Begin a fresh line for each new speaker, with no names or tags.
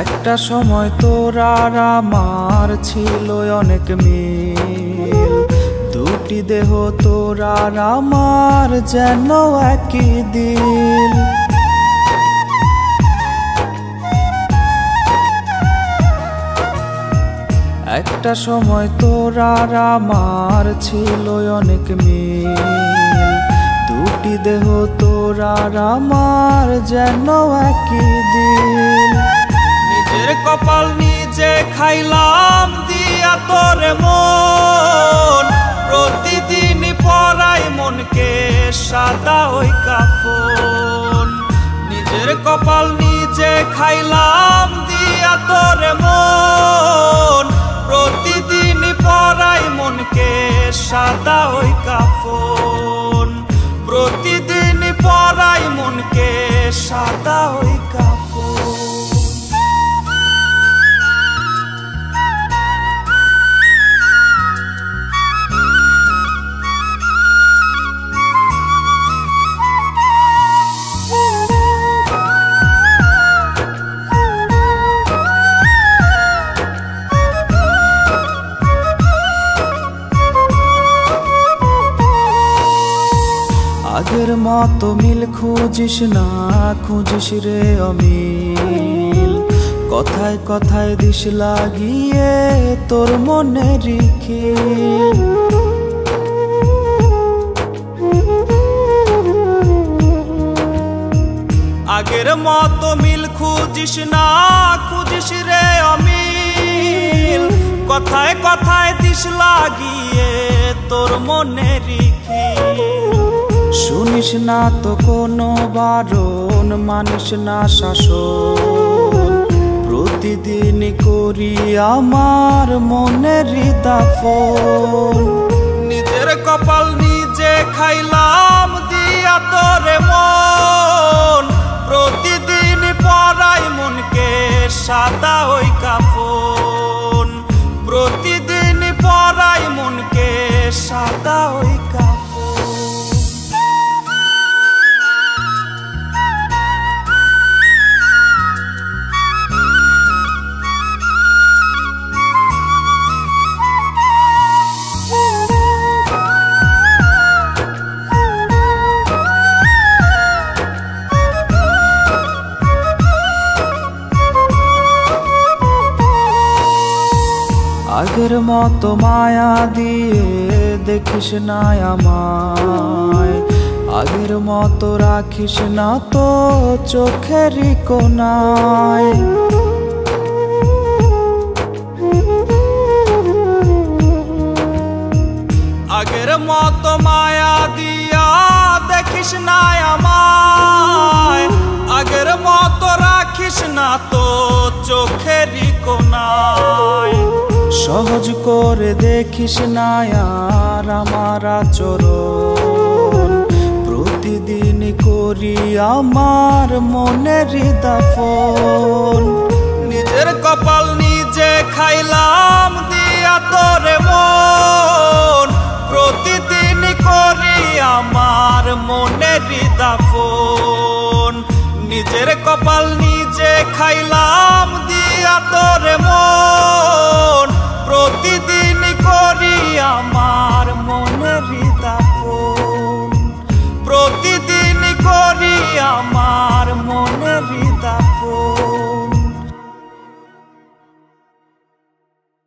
একটা সময় তোর আর আমার ছিল অনেক মিল, দুটি দেহ তোর আর আমার যেন একই দিল। একটা সময় তোর আর আমার ছিল অনেক মিল, দুটি দেহ তোর আর আমার যেন একই দিল। নিজের কপাল নিজে খাইলাম দিয়া তোরে মন, প্রতিদিন পরাই মনকে সাদা ওই কাফন। নিজের কপাল নিজে খাইলাম দিয়া তোরে মন, প্রতিদিন পরাই মনকে সাদা ওই কাফন। প্রতিদিন পরাই মনকে সাদা ওই কাফন। আগের মতো মিল খুঁজিস না, খুঁজিস রে অমিল, কথায় কথায় দিস লাগিয়ে তোর মনে রিখিল। আগের মতো মিল খুঁজিস না, খুঁজিস রে অমিল, কথায় কথায় দিস লাগিয়ে তোর মনে রিখিল। শুনিস না তো কোনো বারণ, মানিস না শাসন, প্রতিদিন করি আমার মনের দাফন। নিজের কপাল নিজে খাইলাম দিয়া তোরে মন, প্রতিদিন পরাই মনকে সাদা ওই কাফন। প্রতিদিন পরাই মনকে সাদা ওই কাফন। আগের মতো মায়া দিয়ে দেখিস না আমায়, আগের মতো রাখিস না তো চোখেরই কোনায়। আগের মতো মায়া দিয়া দেখিস না আমায়, আগের মতো রাখিস না তো চোখেরই কোনায়। সহজ করে দেখিস না আর আমার আচরণ, প্রতিদিন করি আমার মনের দাফন। নিজের কপাল নিজে খাইলাম দিয়া তোরে মন,